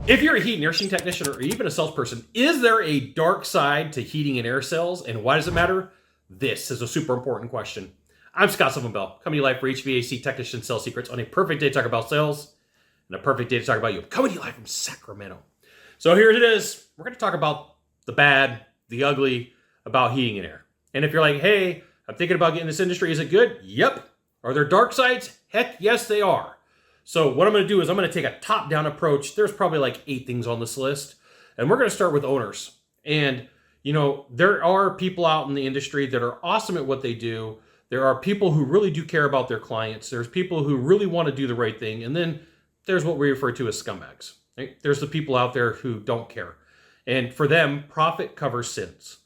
If you're a heat and air conditioning technician or even a salesperson, is there a dark side to heating and air sales, and why does it matter? This is a super important question. I'm Scott Sylvan Bell, coming to you live for HVAC technician sales secrets on a perfect day to talk about sales and a perfect day to talk about you. Coming to you live from Sacramento. So here it is. We're going to talk about the bad, the ugly, about heating and air. And if you're like, hey, I'm thinking about getting in this industry, is it good? Yep. Are there dark sides? Heck yes, they are. So what I'm going to do is I'm going to take a top-down approach. There's probably like 8 things on this list. And we're going to start with owners. And, you know, there are people out in the industry that are awesome at what they do. There are people who really do care about their clients. There's people who really want to do the right thing. And then there's what we refer to as scumbags. Right? There's the people out there who don't care. And for them, profit covers sins.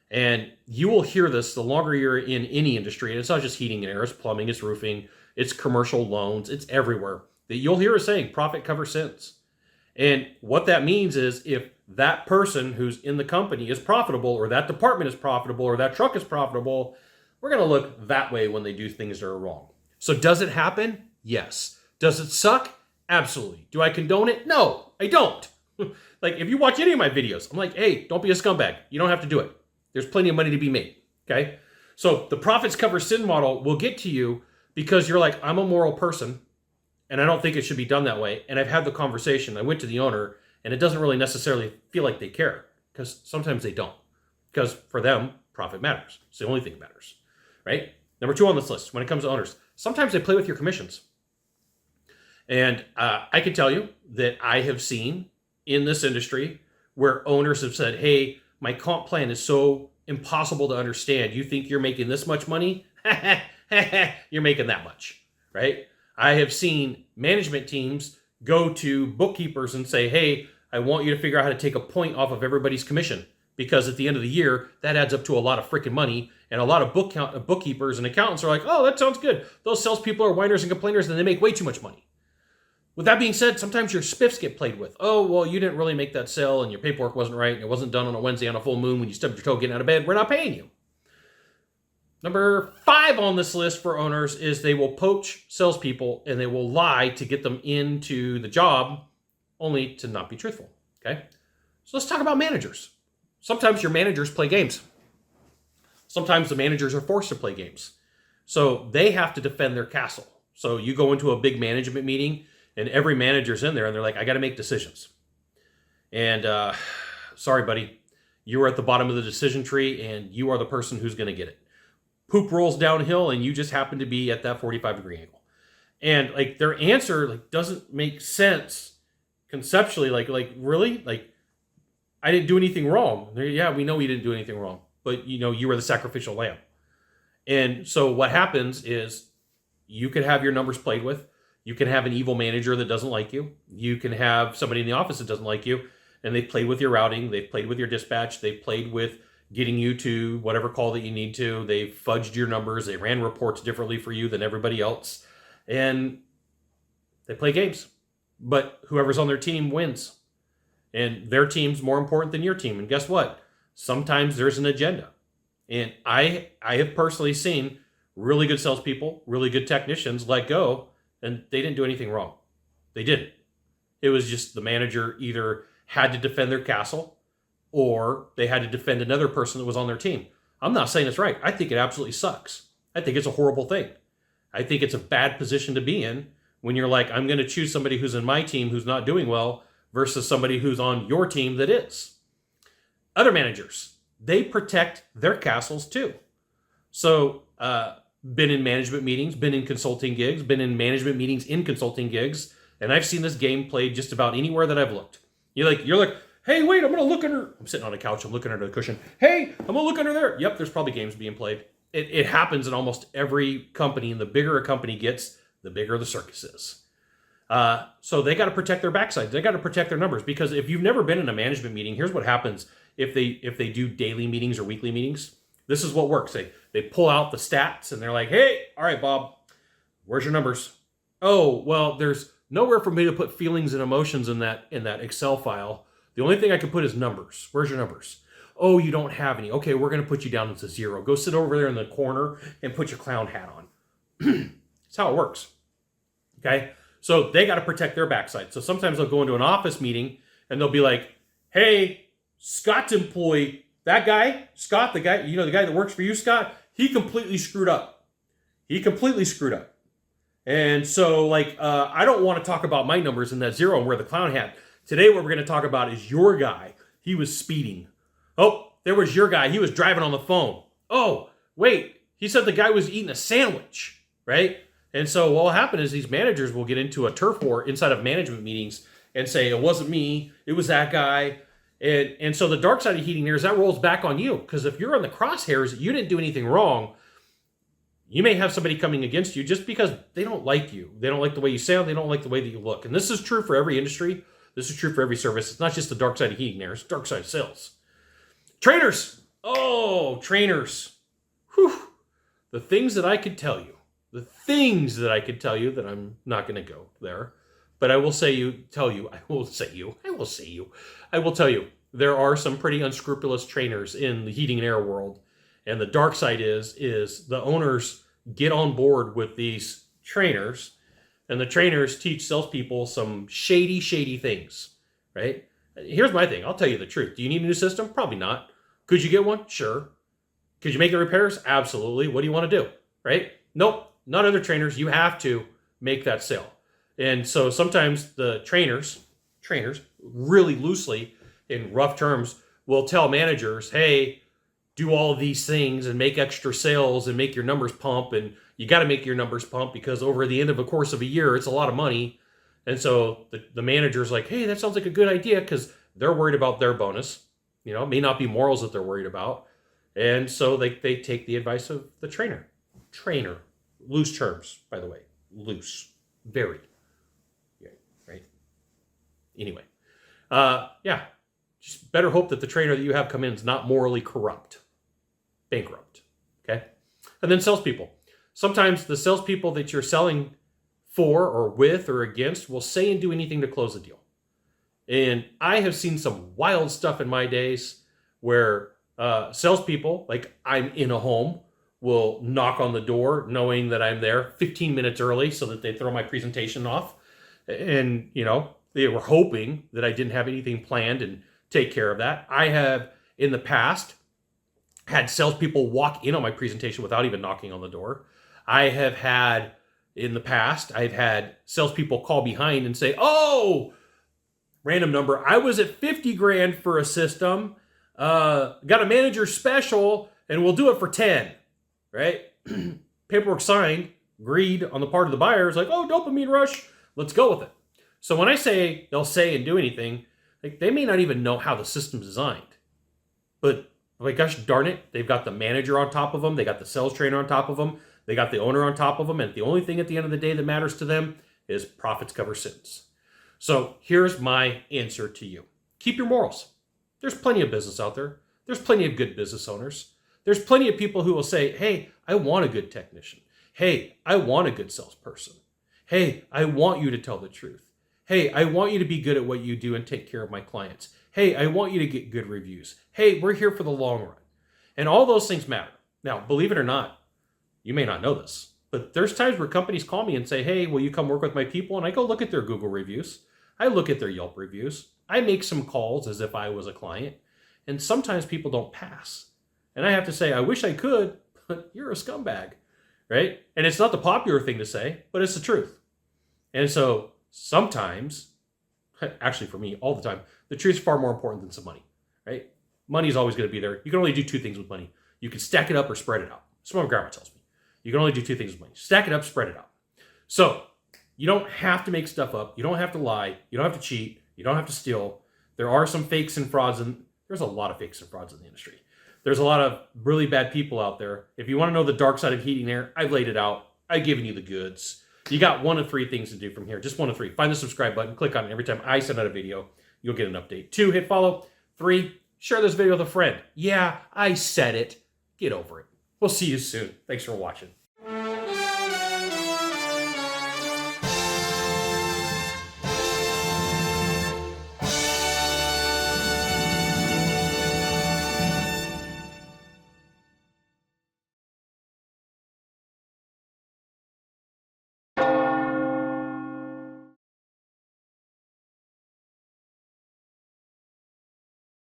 And you will hear this the longer you're in any industry. And it's not just heating and air, it's plumbing, it's roofing, it's commercial loans, it's everywhere. That you'll hear us saying profit covers sins. And what that means is if that person who's in the company is profitable, or that department is profitable, or that truck is profitable, we're going to look that way when they do things that are wrong. So does it happen? Yes. Does it suck? Absolutely. Do I condone it? No, I don't. Like if you watch any of my videos, I'm like, hey, don't be a scumbag. You don't have to do it. There's plenty of money to be made. Okay. So the profits cover sin model will get to you because you're like, I'm a moral person. And I don't think it should be done that way. And I've had the conversation. I went to the owner, and it doesn't really necessarily feel like they care, because sometimes they don't. Because for them, profit matters. It's the only thing that matters, right? Number 2 on this list, when it comes to owners, sometimes they play with your commissions. And I can tell you that I have seen in this industry where owners have said, hey, my comp plan is so impossible to understand. You think you're making this much money? You're making that much, right? I have seen management teams go to bookkeepers and say, hey, I want you to figure out how to take a point off of everybody's commission, because at the end of the year, that adds up to a lot of freaking money. And a lot of bookkeepers and accountants are like, oh, that sounds good. Those salespeople are whiners and complainers, and they make way too much money. With that being said, sometimes your spiffs get played with. Oh, well, you didn't really make that sale, and your paperwork wasn't right, and it wasn't done on a Wednesday on a full moon when you stubbed your toe getting out of bed. We're not paying you. Number 5 on this list for owners is they will poach salespeople and they will lie to get them into the job, only to not be truthful. Okay, so let's talk about managers. Sometimes your managers play games. Sometimes the managers are forced to play games. So they have to defend their castle. So you go into a big management meeting and every manager's in there and they're like, I got to make decisions. And sorry, buddy, you are at the bottom of the decision tree and you are the person who's going to get it. Poop rolls downhill and you just happen to be at that 45-degree angle. And like their answer like doesn't make sense conceptually. Like really? Like I didn't do anything wrong. Yeah, we know you didn't do anything wrong, but you know, you were the sacrificial lamb. And so what happens is you could have your numbers played with. You can have an evil manager that doesn't like you. You can have somebody in the office that doesn't like you, and they played with your routing. They've played with your dispatch. They've played with getting you to whatever call that you need to. They fudged your numbers. They ran reports differently for you than everybody else. And they play games. But whoever's on their team wins. And their team's more important than your team. And guess what? Sometimes there's an agenda. And I have personally seen really good salespeople, really good technicians let go, and they didn't do anything wrong. They didn't. It was just the manager either had to defend their castle, or they had to defend another person that was on their team. I'm not saying it's right. I think it absolutely sucks. I think it's a horrible thing. I think it's a bad position to be in when you're like, I'm going to choose somebody who's in my team who's not doing well versus somebody who's on your team that is. Other managers, they protect their castles too. So, been in management meetings, been in consulting gigs, been in management meetings in consulting gigs, and I've seen this game played just about anywhere that I've looked. You're like, hey, wait, I'm going to look under. I'm sitting on a couch. I'm looking under the cushion. Hey, I'm going to look under there. Yep, there's probably games being played. It happens in almost every company, and the bigger a company gets, the bigger the circus is. So they got to protect their backside. They got to protect their numbers, because if you've never been in a management meeting, here's what happens if they do daily meetings or weekly meetings. This is what works. They pull out the stats, and they're like, hey, all right, Bob, where's your numbers? Oh, well, there's nowhere for me to put feelings and emotions in that Excel file. The only thing I can put is numbers. Where's your numbers? Oh, you don't have any. Okay, we're going to put you down to 0. Go sit over there in the corner and put your clown hat on. That's how it works. Okay? So they got to protect their backside. So sometimes they'll go into an office meeting and they'll be like, hey, Scott's employee, that guy, Scott, the guy, the guy that works for you, Scott, he completely screwed up. He completely screwed up. And so, I don't want to talk about my numbers in that zero and wear the clown hat. Today, what we're going to talk about is your guy. He was speeding. Oh, there was your guy. He was driving on the phone. Oh, wait, he said the guy was eating a sandwich, right? And so what will happen is these managers will get into a turf war inside of management meetings and say, it wasn't me, it was that guy. And so the dark side of heating there is that rolls back on you. Because if you're on the crosshairs, you didn't do anything wrong. You may have somebody coming against you just because they don't like you. They don't like the way you sound. They don't like the way that you look. And this is true for every industry. This is true for every service. It's not just the dark side of heating there. It's dark side of sales. Trainers. Oh, trainers. Whew. The things that I could tell you. The things that I could tell you that I'm not going to go there. But I will tell you, there are some pretty unscrupulous trainers in the heating and air world. And the dark side is the owners get on board with these trainers, and the trainers teach salespeople some shady, shady things, right? Here's my thing. I'll tell you the truth. Do you need a new system? Probably not. Could you get one? Sure. Could you make the repairs? Absolutely. What do you want to do, right? Nope. Not other trainers. You have to make that sale. And so sometimes the trainers, really loosely, in rough terms, will tell managers, hey, do all of these things and make extra sales and make your numbers pump. And you got to make your numbers pump because over the end of a course of a year, it's a lot of money. And so the manager's like, hey, that sounds like a good idea because they're worried about their bonus. It may not be morals that they're worried about. And so they take the advice of the trainer. Trainer. Loose terms, by the way. Loose. Very. Yeah, right? Anyway. Just better hope that the trainer that you have come in is not morally corrupt. Bankrupt. Okay? And then salespeople. Sometimes the salespeople that you're selling for or with or against will say and do anything to close a deal. And I have seen some wild stuff in my days where salespeople, like I'm in a home, will knock on the door knowing that I'm there 15 minutes early so that they throw my presentation off. And, they were hoping that I didn't have anything planned and take care of that. I have, in the past, had salespeople walk in on my presentation without even knocking on the door. I've had salespeople call behind and say, oh, random number, I was at 50 grand for a system, got a manager special, and we'll do it for 10, right? Paperwork signed, agreed on the part of the buyer, is like, oh, dopamine rush, let's go with it. So when I say they'll say and do anything, they may not even know how the system's designed. But gosh darn it, they've got the manager on top of them, they got the sales trainer on top of them, they got the owner on top of them, and the only thing at the end of the day that matters to them is profits cover sins. So here's my answer to you. Keep your morals. There's plenty of business out there. There's plenty of good business owners. There's plenty of people who will say, hey, I want a good technician. Hey, I want a good salesperson. Hey, I want you to tell the truth. Hey, I want you to be good at what you do and take care of my clients. Hey, I want you to get good reviews. Hey, we're here for the long run. And all those things matter. Now, believe it or not, you may not know this, but there's times where companies call me and say, hey, will you come work with my people? And I go look at their Google reviews. I look at their Yelp reviews. I make some calls as if I was a client. And sometimes people don't pass. And I have to say, I wish I could, but you're a scumbag, right? And it's not the popular thing to say, but it's the truth. And so sometimes, actually for me, all the time, the truth is far more important than some money, right? Money is always going to be there. You can only do two things with money. You can stack it up or spread it out. That's what my grandma tells me. You can only do two things with money. Stack it up, spread it out. So you don't have to make stuff up. You don't have to lie. You don't have to cheat. You don't have to steal. There are some fakes and frauds, and there's a lot of fakes and frauds in the industry. There's a lot of really bad people out there. If you want to know the dark side of heating air, I've laid it out. I've given you the goods. You got one of three things to do from here. Just one of three. Find the subscribe button. Click on it. Every time I send out a video, you'll get an update. 2, hit follow. 3, share this video with a friend. Yeah, I said it. Get over it. We'll see you soon. Thanks for watching.